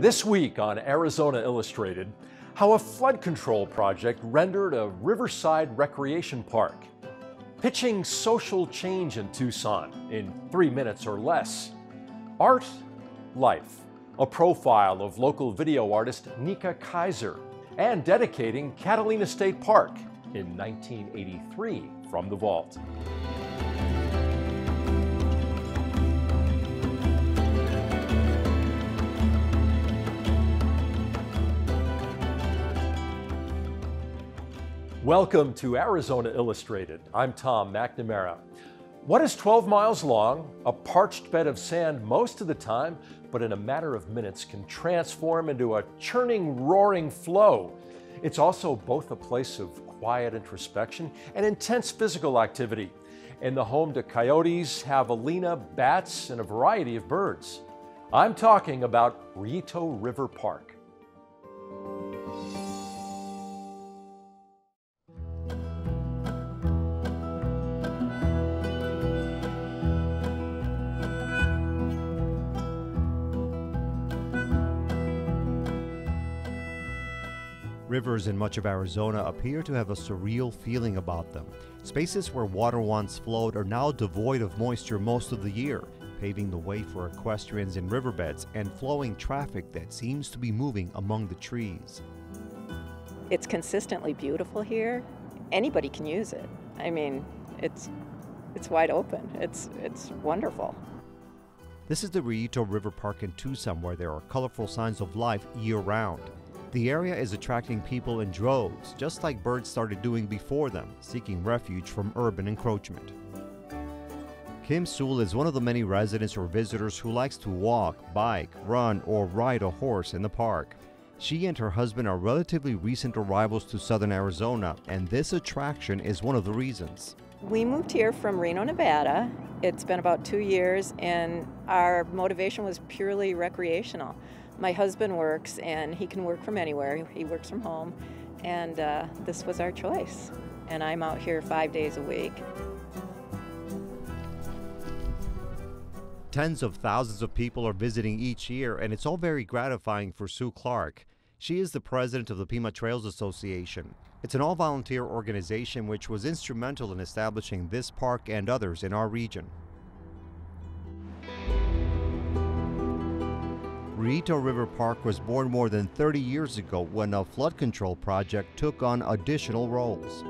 This week on Arizona Illustrated, how a flood control project rendered a riverside recreation park, pitching social change in Tucson in 3 minutes or less, art, life, a profile of local video artist Nika Kaiser, and dedicating Catalina State Park in 1983 from the vault. Welcome to Arizona Illustrated. I'm Tom McNamara. What is 12 miles long, a parched bed of sand most of the time, but in a matter of minutes can transform into a churning, roaring flow? It's also both a place of quiet introspection and intense physical activity, and the home to coyotes, javelina, bats, and a variety of birds. I'm talking about Rillito River Park. Rivers in much of Arizona appear to have a surreal feeling about them. Spaces where water once flowed are now devoid of moisture most of the year, paving the way for equestrians in riverbeds and flowing traffic that seems to be moving among the trees. It's consistently beautiful here. Anybody can use it. I mean, it's wide open. It's wonderful. This is the Rillito River Park in Tucson, where there are colorful signs of life year-round. The area is attracting people in droves, just like birds started doing before them, seeking refuge from urban encroachment. Kim Sewell is one of the many residents or visitors who likes to walk, bike, run, or ride a horse in the park. She and her husband are relatively recent arrivals to southern Arizona, and this attraction is one of the reasons. We moved here from Reno, Nevada. It's been about 2 years, and our motivation was purely recreational. My husband works, and he can work from anywhere. He works from home, and this was our choice. And I'm out here 5 days a week. Tens of thousands of people are visiting each year, and it's all very gratifying for Sue Clark. She is the president of the Pima Trails Association. It's an all-volunteer organization which was instrumental in establishing this park and others in our region. Rillito River Park was born more than 30 years ago when a flood control project took on additional roles.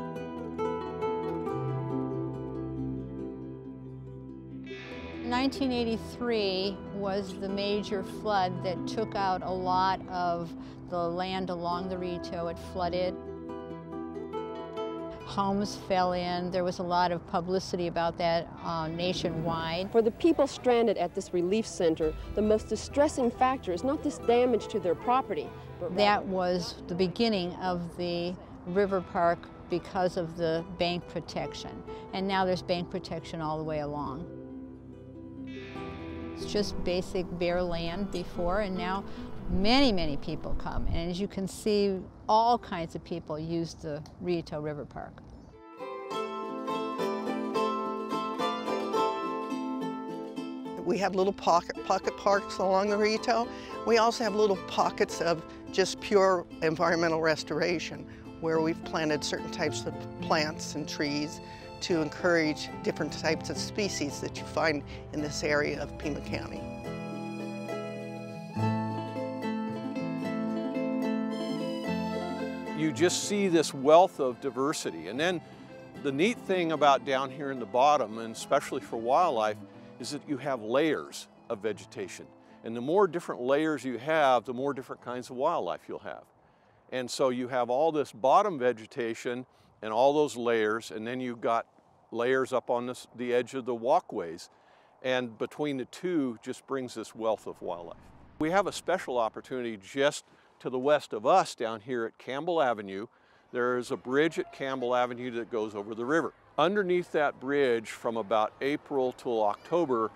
In 1983 was the major flood that took out a lot of the land along the Rillito. It flooded. Homes fell in. There was a lot of publicity about that nationwide. For the people stranded at this relief center, the most distressing factor is not this damage to their property. That was the beginning of the river park because of the bank protection. And now there's bank protection all the way along. It's just basic bare land before, and now many people come. And as you can see, all kinds of people use the Rillito River Park. We have little pocket parks along the Rillito. We also have little pockets of just pure environmental restoration, where we've planted certain types of plants and trees to encourage different types of species that you find in this area of Pima County. You just see this wealth of diversity. And then the neat thing about down here in the bottom, and especially for wildlife, is that you have layers of vegetation. And the more different layers you have, the more different kinds of wildlife you'll have. And so you have all this bottom vegetation and all those layers, and then you've got layers up on the edge of the walkways. And between the two just brings this wealth of wildlife. We have a special opportunity just to the west of us down here at Campbell Avenue. There is a bridge at Campbell Avenue that goes over the river. Underneath that bridge from about April till October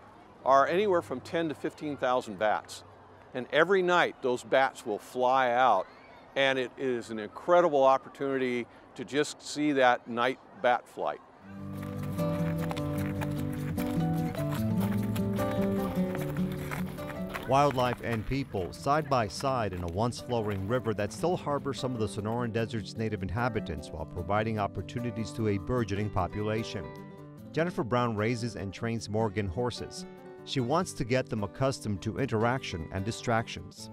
are anywhere from 10 to 15,000 bats. And every night those bats will fly out, and it is an incredible opportunity to just see that night bat flight. Wildlife and people side by side in a once flowing river that still harbors some of the Sonoran Desert's native inhabitants while providing opportunities to a burgeoning population. Jennifer Brown raises and trains Morgan horses. She wants to get them accustomed to interaction and distractions.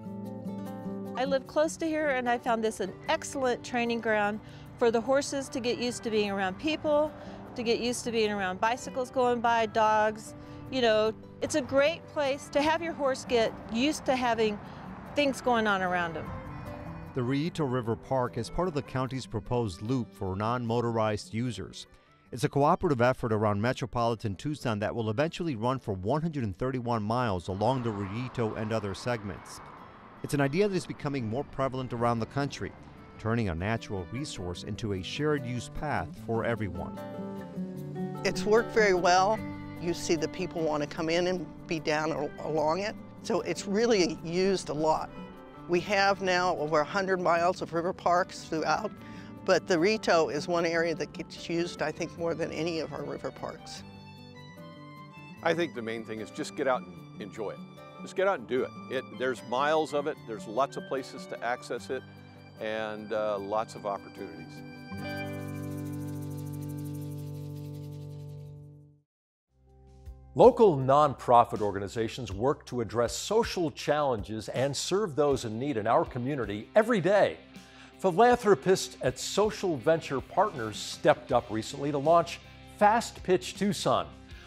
I live close to here, and I found this an excellent training ground for the horses to get used to being around people, to get used to being around bicycles going by, dogs. You know, it's a great place to have your horse get used to having things going on around him. The Rillito River Park is part of the county's proposed loop for non-motorized users. It's a cooperative effort around metropolitan Tucson that will eventually run for 131 miles along the Rillito and other segments. It's an idea that is becoming more prevalent around the country, turning a natural resource into a shared-use path for everyone. It's worked very well. You see the people want to come in and be down along it, so it's really used a lot. We have now over 100 miles of river parks throughout, but the Rillito is one area that gets used, I think, more than any of our river parks. I think the main thing is just get out and enjoy it. Just get out and do it. There's miles of it, there's lots of places to access it, and lots of opportunities. Local nonprofit organizations work to address social challenges and serve those in need in our community every day. Philanthropists at Social Venture Partners stepped up recently to launch Fast Pitch Tucson,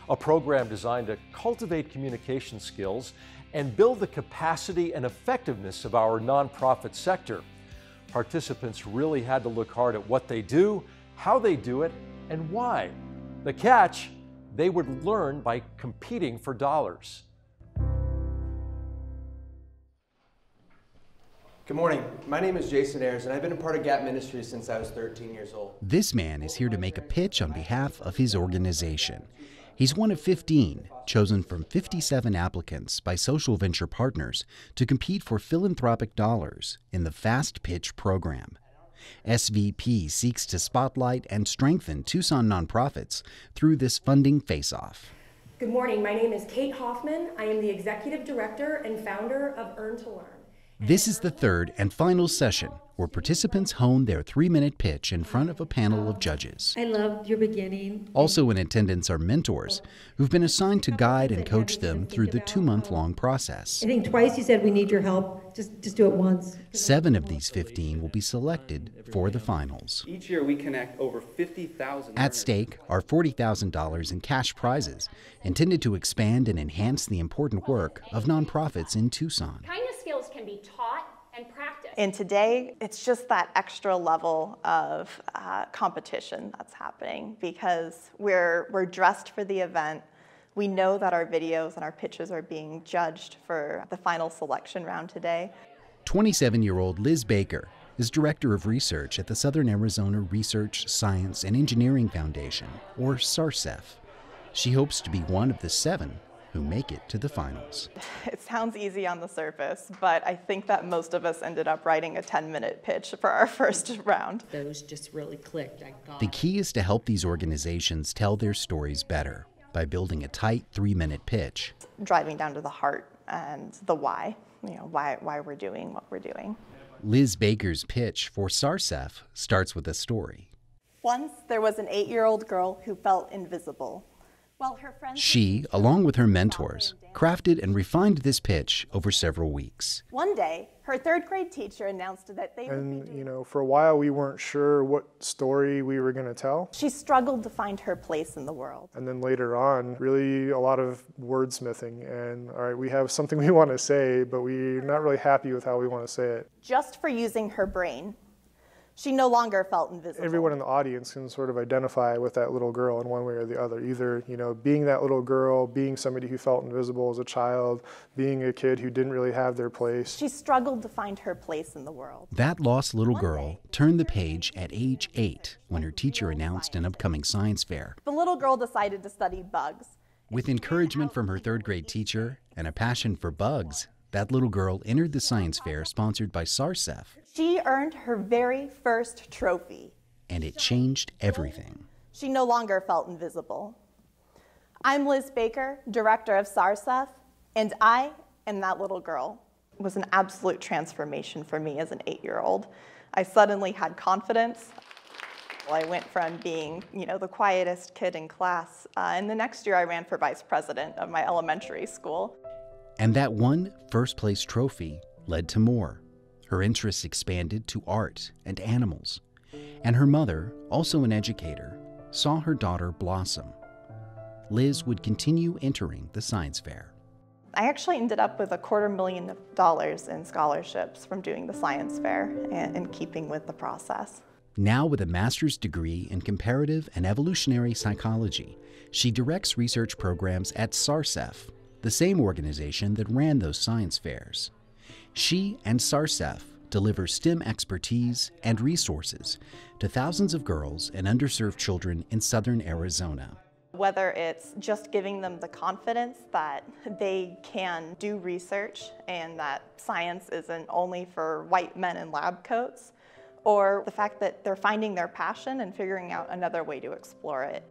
a program designed to cultivate communication skills and build the capacity and effectiveness of our nonprofit sector. Participants really had to look hard at what they do, how they do it, and why. The catch: they would learn by competing for dollars. Good morning. My name is Jason Ayers, and I've been a part of Gap Ministries since I was 13 years old. This man is here to make a pitch on behalf of his organization. He's one of 15, chosen from 57 applicants by Social Venture Partners to compete for philanthropic dollars in the Fast Pitch program. SVP seeks to spotlight and strengthen Tucson nonprofits through this funding face-off. Good morning. My name is Kate Hoffman. I am the Executive Director and founder of Earn to Learn. This is the third and final session where participants hone their 3-minute pitch in front of a panel of judges. I loved your beginning. Also in attendance are mentors who've been assigned to guide and coach them through the 2-month-long process. I think twice you said we need your help. Just do it once. 7 of these 15 will be selected for the finals. Each year we connect over 50,000. At stake are $40,000 in cash prizes intended to expand and enhance the important work of nonprofits in Tucson. Kindness skills can be taught and practiced. And today, it's just that extra level of competition that's happening because we're dressed for the event. We know that our videos and our pitches are being judged for the final selection round today. 27-year-old Liz Baker is Director of Research at the Southern Arizona Research, Science, and Engineering Foundation, or SARCEF. She hopes to be one of the 7 who make it to the finals. It sounds easy on the surface, but I think that most of us ended up writing a 10-minute pitch for our first round. Those just really clicked. The key is to help these organizations tell their stories better by building a tight 3-minute pitch. Driving down to the heart and the why, why we're doing what we're doing. Liz Baker's pitch for SARCEF starts with a story. Once there was an 8-year-old girl who felt invisible. Well, her friends she, along with her mentors, crafted and refined this pitch over several weeks. One day, her 3rd grade teacher announced that they would be doing... for a while we weren't sure what story we were going to tell. She struggled to find her place in the world. And then later on, really a lot of wordsmithing and, all right, we have something we want to say, but we're not really happy with how we want to say it. Just for using her brain, she no longer felt invisible. Everyone in the audience can sort of identify with that little girl in one way or the other. Either, being that little girl, being somebody who felt invisible as a child, being a kid who didn't really have their place. She struggled to find her place in the world. That lost little girl turned the page at age 8 when her teacher announced an upcoming science fair. The little girl decided to study bugs. With encouragement from her 3rd grade teacher and a passion for bugs, that little girl entered the science fair sponsored by SARCEF. She earned her very first trophy. And it changed everything. She no longer felt invisible. I'm Liz Baker, Director of SARCEF, and I And that little girl was an absolute transformation for me as an 8-year-old. I suddenly had confidence. I went from being, the quietest kid in class, and the next year I ran for vice president of my elementary school. And that one first-place trophy led to more. Her interests expanded to art and animals. And her mother, also an educator, saw her daughter blossom. Liz would continue entering the science fair. I actually ended up with $250,000 in scholarships from doing the science fair and in keeping with the process. Now with a master's degree in comparative and evolutionary psychology, she directs research programs at SARCEF, the same organization that ran those science fairs. She and SARCEF deliver STEM expertise and resources to thousands of girls and underserved children in southern Arizona. Whether it's just giving them the confidence that they can do research and that science isn't only for white men in lab coats, or the fact that they're finding their passion and figuring out another way to explore it.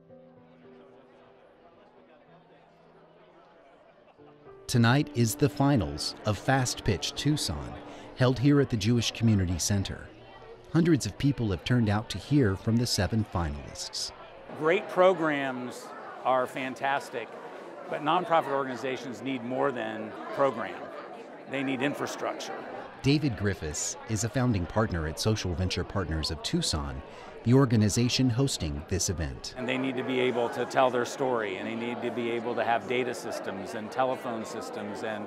Tonight is the finals of Fast Pitch Tucson, held here at the Jewish Community Center. Hundreds of people have turned out to hear from the 7 finalists. Great programs are fantastic, but nonprofit organizations need more than program. They need infrastructure. David Griffiths is a founding partner at Social Venture Partners of Tucson, the organization hosting this event. And they need to be able to tell their story, and they need to be able to have data systems and telephone systems, and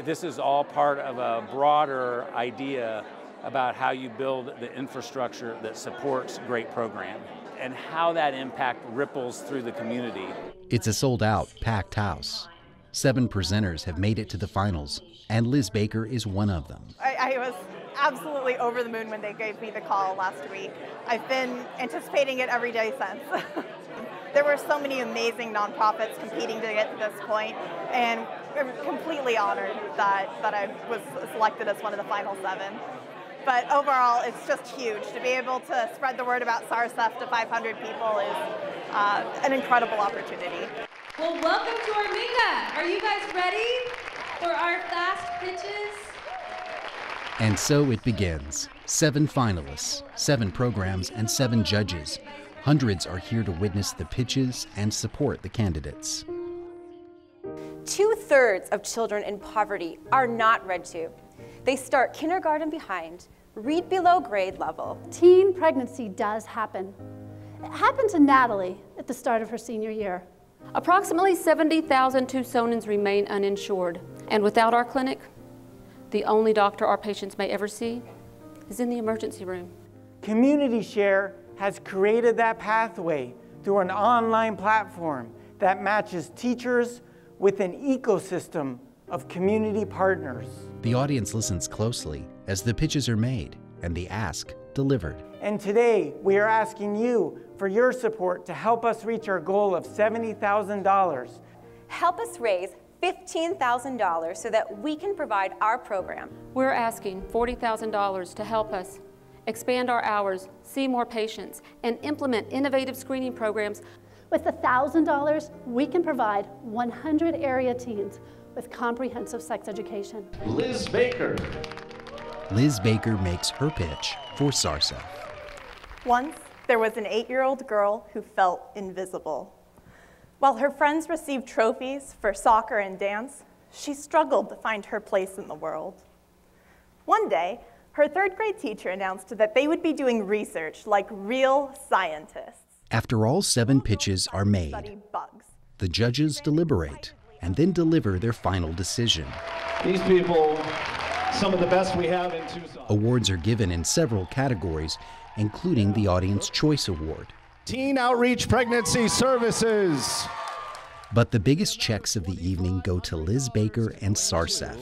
this is all part of a broader idea about how you build the infrastructure that supports great program and how that impact ripples through the community. It's a sold-out, packed house. 7 presenters have made it to the finals, and Liz Baker is one of them. I was absolutely over the moon when they gave me the call last week. I've been anticipating it every day since. There were so many amazing nonprofits competing to get to this point, and I'm completely honored that I was selected as one of the final 7. But overall, it's just huge. To be able to spread the word about SARCEF to 500 people is an incredible opportunity. Well, welcome to Arminga. Are you guys ready for our fast pitches? And so it begins. 7 finalists, 7 programs, and 7 judges. Hundreds are here to witness the pitches and support the candidates. 2/3 of children in poverty are not read to. They start kindergarten behind, read below grade level. Teen pregnancy does happen. It happened to Natalie at the start of her senior year. Approximately 70,000 Tucsonans remain uninsured, and without our clinic, the only doctor our patients may ever see is in the emergency room. Community Share has created that pathway through an online platform that matches teachers with an ecosystem of community partners. The audience listens closely as the pitches are made and the ask delivered. And today, we are asking you for your support to help us reach our goal of $70,000. Help us raise $15,000 so that we can provide our program. We're asking $40,000 to help us expand our hours, see more patients, and implement innovative screening programs. With $1,000, we can provide 100 area teens with comprehensive sex education. Liz Baker. Liz Baker makes her pitch for SARCEF. Once, there was an 8-year-old girl who felt invisible. While her friends received trophies for soccer and dance, she struggled to find her place in the world. One day, her 3rd grade teacher announced that they would be doing research like real scientists. After all 7 pitches are made, the judges deliberate and then deliver their final decision. These people, some of the best we have in Tucson. Awards are given in several categories, including the Audience Choice Award. Teen Outreach Pregnancy Services. But the biggest checks of the evening go to Liz Baker and SARCEF.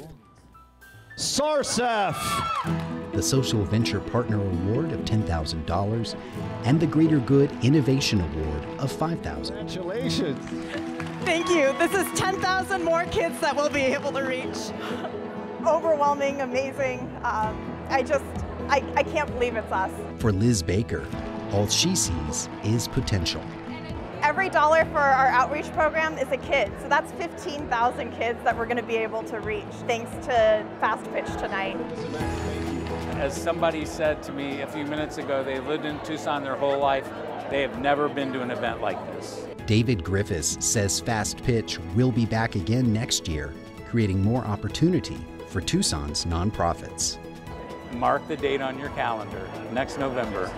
SARCEF! The Social Venture Partner Award of $10,000 and the Greater Good Innovation Award of $5,000. Congratulations. Thank you. This is 10,000 more kids that we'll be able to reach. Overwhelming, amazing. I can't believe it's us. For Liz Baker, all she sees is potential. Every dollar for our outreach program is a kid, so that's 15,000 kids that we're going to be able to reach thanks to Fast Pitch tonight. As somebody said to me a few minutes ago, they lived in Tucson their whole life. They have never been to an event like this. David Griffiths says Fast Pitch will be back again next year, creating more opportunity for Tucson's nonprofits. Mark the date on your calendar, next November.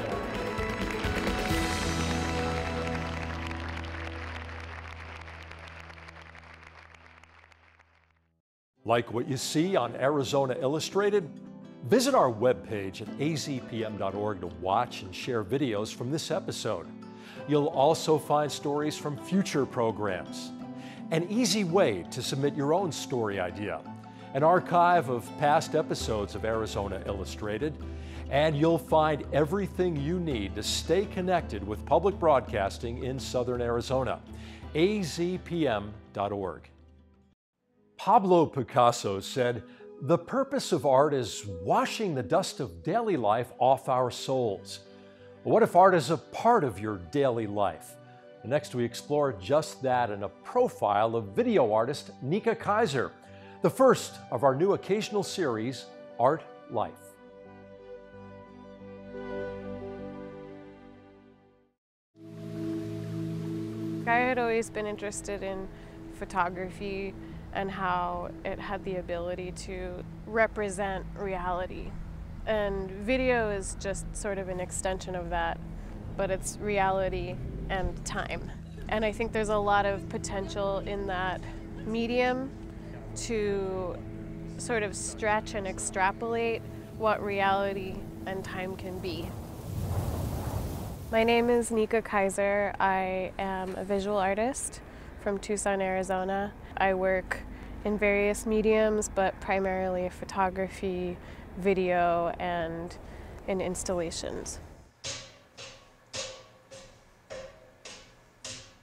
Like what you see on Arizona Illustrated? Visit our webpage at azpm.org to watch and share videos from this episode. You'll also find stories from future programs, an easy way to submit your own story idea, an archive of past episodes of Arizona Illustrated, and you'll find everything you need to stay connected with public broadcasting in Southern Arizona. azpm.org. Pablo Picasso said, "The purpose of art is washing the dust of daily life off our souls." What if art is a part of your daily life? Next, we explore just that in a profile of video artist Nika Kaiser, the first of our new occasional series, Art Life. I had always been interested in photography and how it had the ability to represent reality. And video is just sort of an extension of that, but it's reality and time. And I think there's a lot of potential in that medium to sort of stretch and extrapolate what reality and time can be. My name is Nika Kaiser. I am a visual artist from Tucson, Arizona. I work in various mediums, but primarily photography, video, and in installations.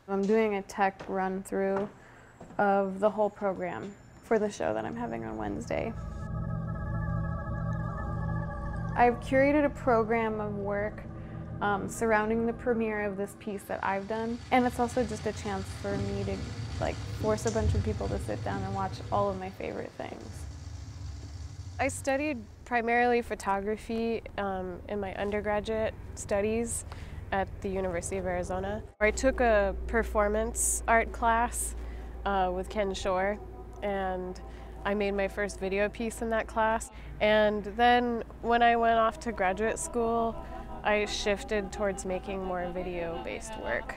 I'm doing a tech run-through of the whole program for the show that I'm having on Wednesday. I've curated a program of work surrounding the premiere of this piece that I've done, and it's also just a chance for me to force a bunch of people to sit down and watch all of my favorite things. I studied primarily photography in my undergraduate studies at the University of Arizona. I took a performance art class with Ken Shore, and I made my first video piece in that class. And then when I went off to graduate school, I shifted towards making more video-based work.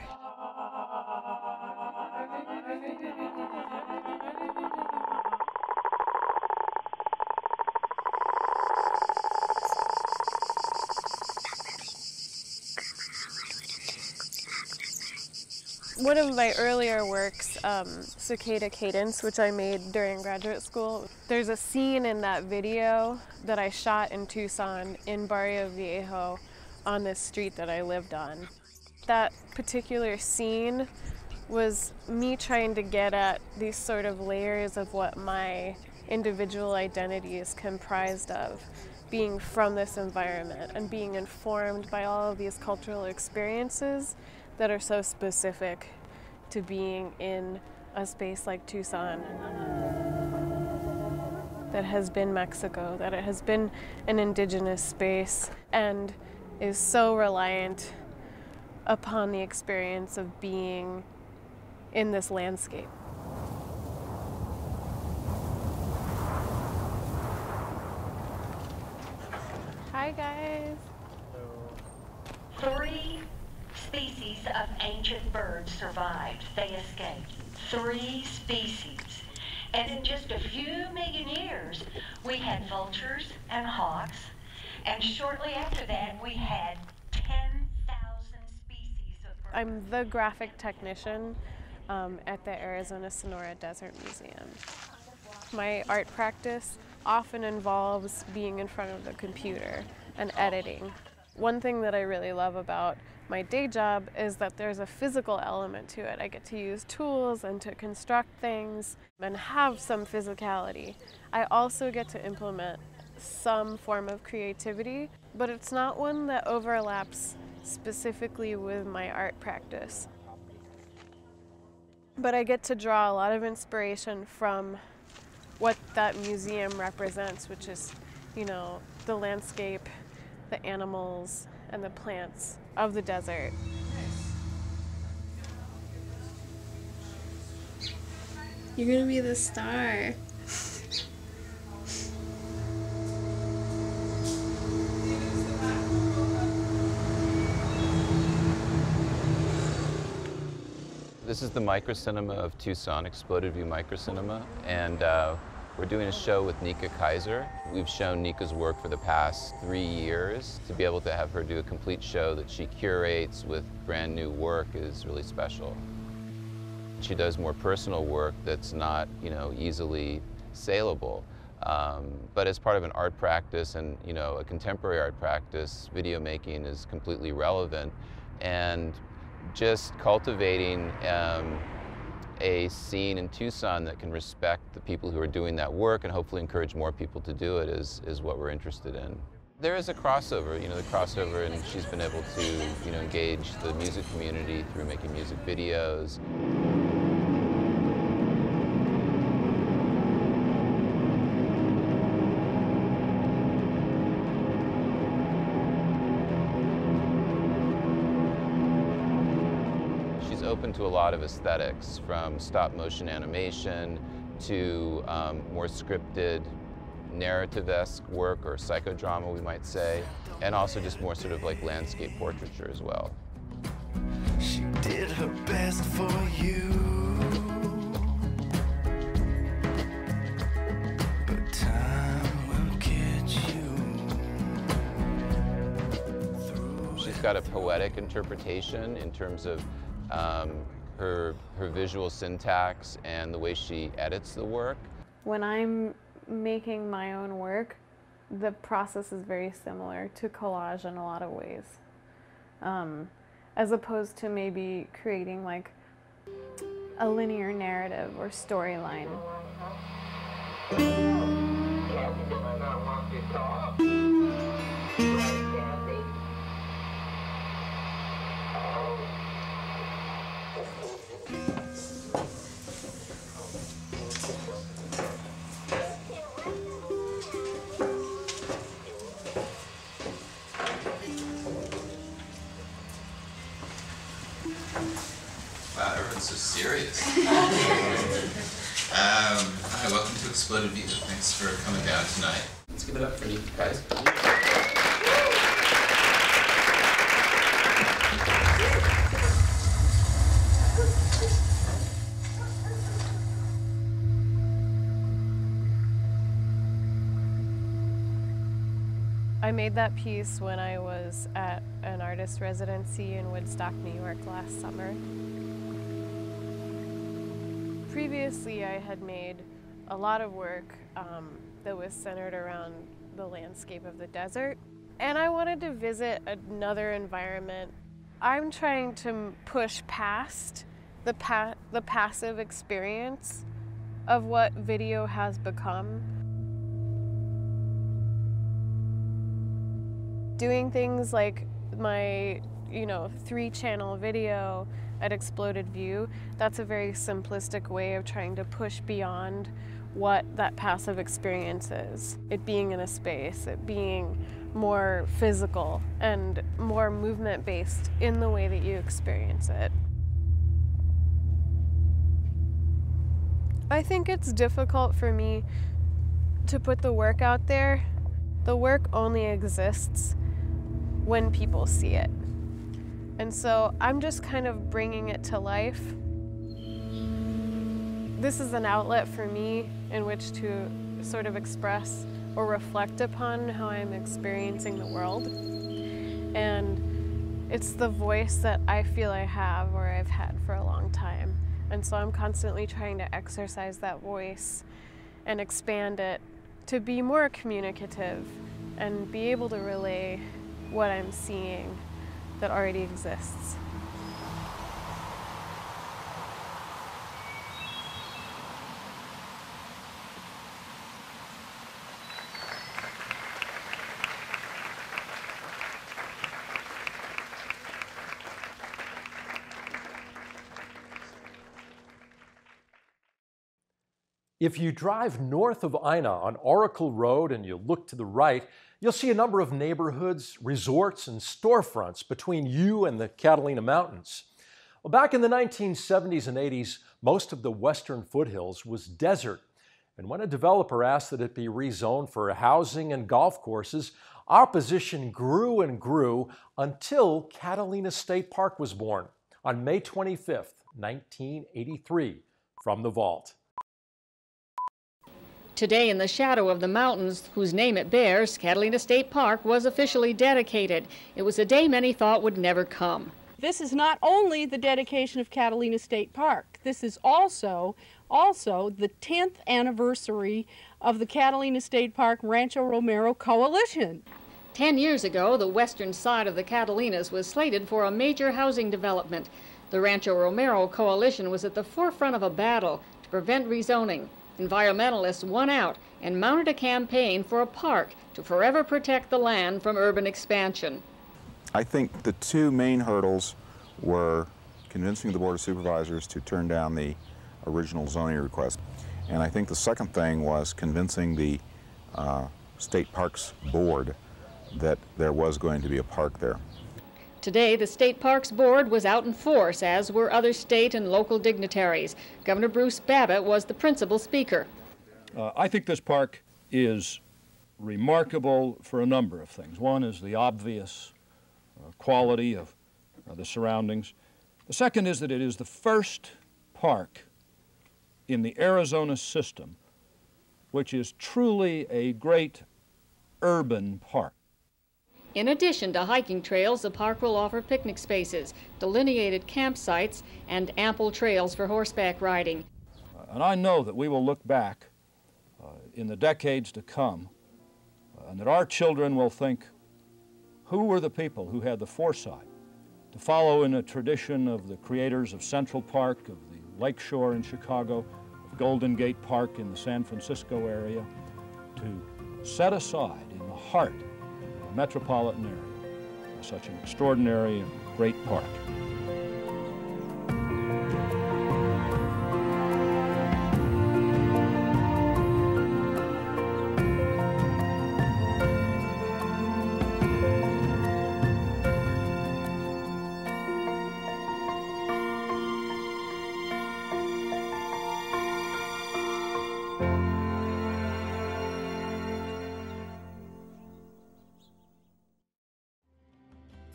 One of my earlier works, Cicada Cadence, which I made during graduate school, there's a scene in that video that I shot in Tucson in Barrio Viejo on this street that I lived on. That particular scene was me trying to get at these sort of layers of what my individual identity is comprised of, being from this environment and being informed by all of these cultural experiences that are so specific to being in a space like Tucson, that has been Mexico, that it has been an indigenous space, and is so reliant upon the experience of being in this landscape. Hi guys. Hello. 3 species of ancient birds survived. They escaped. 3 species. And in just a few million years, we had vultures and hawks. And shortly after that, we had 10,000 species of birds. I'm the graphic technician at the Arizona Sonora Desert Museum. My art practice often involves being in front of the computer and editing. One thing that I really love about my day job is that there's a physical element to it. I get to use tools and to construct things and have some physicality. I also get to implement some form of creativity, but it's not one that overlaps specifically with my art practice. but I get to draw a lot of inspiration from what that museum represents, which is, you know, the landscape, the animals, and the plants of the desert. You're gonna be the star. This is the microcinema of Tucson, Exploded View Microcinema, and we're doing a show with Nika Kaiser. We've shown Nika's work for the past 3 years. To be able to have her do a complete show that she curates with brand new work is really special. She does more personal work that's not, you know, easily saleable. But as part of an art practice and, you know, a contemporary art practice, video making is completely relevant. And just cultivating a scene in Tucson that can respect the people who are doing that work and hopefully encourage more people to do it is what we're interested in. There is a crossover, you know, the crossover, and she's been able to, you know, engage the music community through making music videos. Open to a lot of aesthetics, from stop motion animation to more scripted narrative-esque work, or psychodrama we might say, and also just more sort of like landscape portraiture as well. She did her best for you, but time will catch you. She's got a poetic interpretation in terms of her visual syntax and the way she edits the work. When I'm making my own work, the process is very similar to collage in a lot of ways, as opposed to maybe creating like a linear narrative or storyline. Wow, everyone's so serious. Hi, welcome to Exploded View. Thanks for coming down tonight. Let's give it up for Nika Kaiser. I made that piece when I was at an artist residency in Woodstock, New York last summer. Previously, I had made a lot of work that was centered around the landscape of the desert, and I wanted to visit another environment. I'm trying to push past the passive experience of what video has become. Doing things like my, 3-channel video at Exploded View, that's a very simplistic way of trying to push beyond what that passive experience is. It being in a space, it being more physical and more movement-based in the way that you experience it. I think it's difficult for me to put the work out there. The work only exists when people see it. And so I'm just kind of bringing it to life. This is an outlet for me in which to sort of express or reflect upon how I'm experiencing the world. And it's the voice that I feel I have or I've had for a long time. And so I'm constantly trying to exercise that voice and expand it to be more communicative and be able to relay what I'm seeing that already exists. If you drive north of Ina on Oracle Road and you look to the right, you'll see a number of neighborhoods, resorts, and storefronts between you and the Catalina Mountains. Well, back in the 1970s and 80s, most of the western foothills was desert. And when a developer asked that it be rezoned for housing and golf courses, opposition grew and grew until Catalina State Park was born on May 25th, 1983, from the vault. Today, in the shadow of the mountains whose name it bears, Catalina State Park was officially dedicated. It was a day many thought would never come. This is not only the dedication of Catalina State Park, this is also the 10th anniversary of the Catalina State Park Rancho Romero Coalition. 10 years ago, the western side of the Catalinas was slated for a major housing development. The Rancho Romero Coalition was at the forefront of a battle to prevent rezoning. Environmentalists won out and mounted a campaign for a park to forever protect the land from urban expansion. I think the two main hurdles were convincing the Board of Supervisors to turn down the original zoning request. And I think the second thing was convincing the State Parks Board that there was going to be a park there. Today, the State Parks Board was out in force, as were other state and local dignitaries. Governor Bruce Babbitt was the principal speaker. I think this park is remarkable for a number of things. One is the obvious quality of the surroundings. The second is that it is the first park in the Arizona system which is truly a great urban park. In addition to hiking trails, the park will offer picnic spaces, delineated campsites, and ample trails for horseback riding. And I know that we will look back in the decades to come, and that our children will think, who were the people who had the foresight to follow in a tradition of the creators of Central Park, of the Lakeshore in Chicago, of Golden Gate Park in the San Francisco area, to set aside in the heart metropolitan area, such an extraordinary and great park.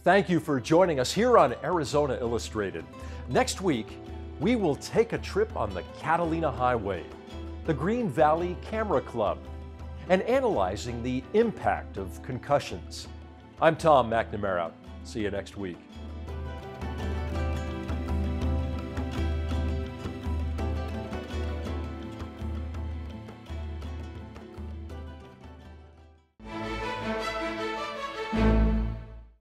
Thank you for joining us here on Arizona Illustrated. Next week, we will take a trip on the Catalina Highway, the Green Valley Camera Club, and analyzing the impact of concussions. I'm Tom McNamara. See you next week.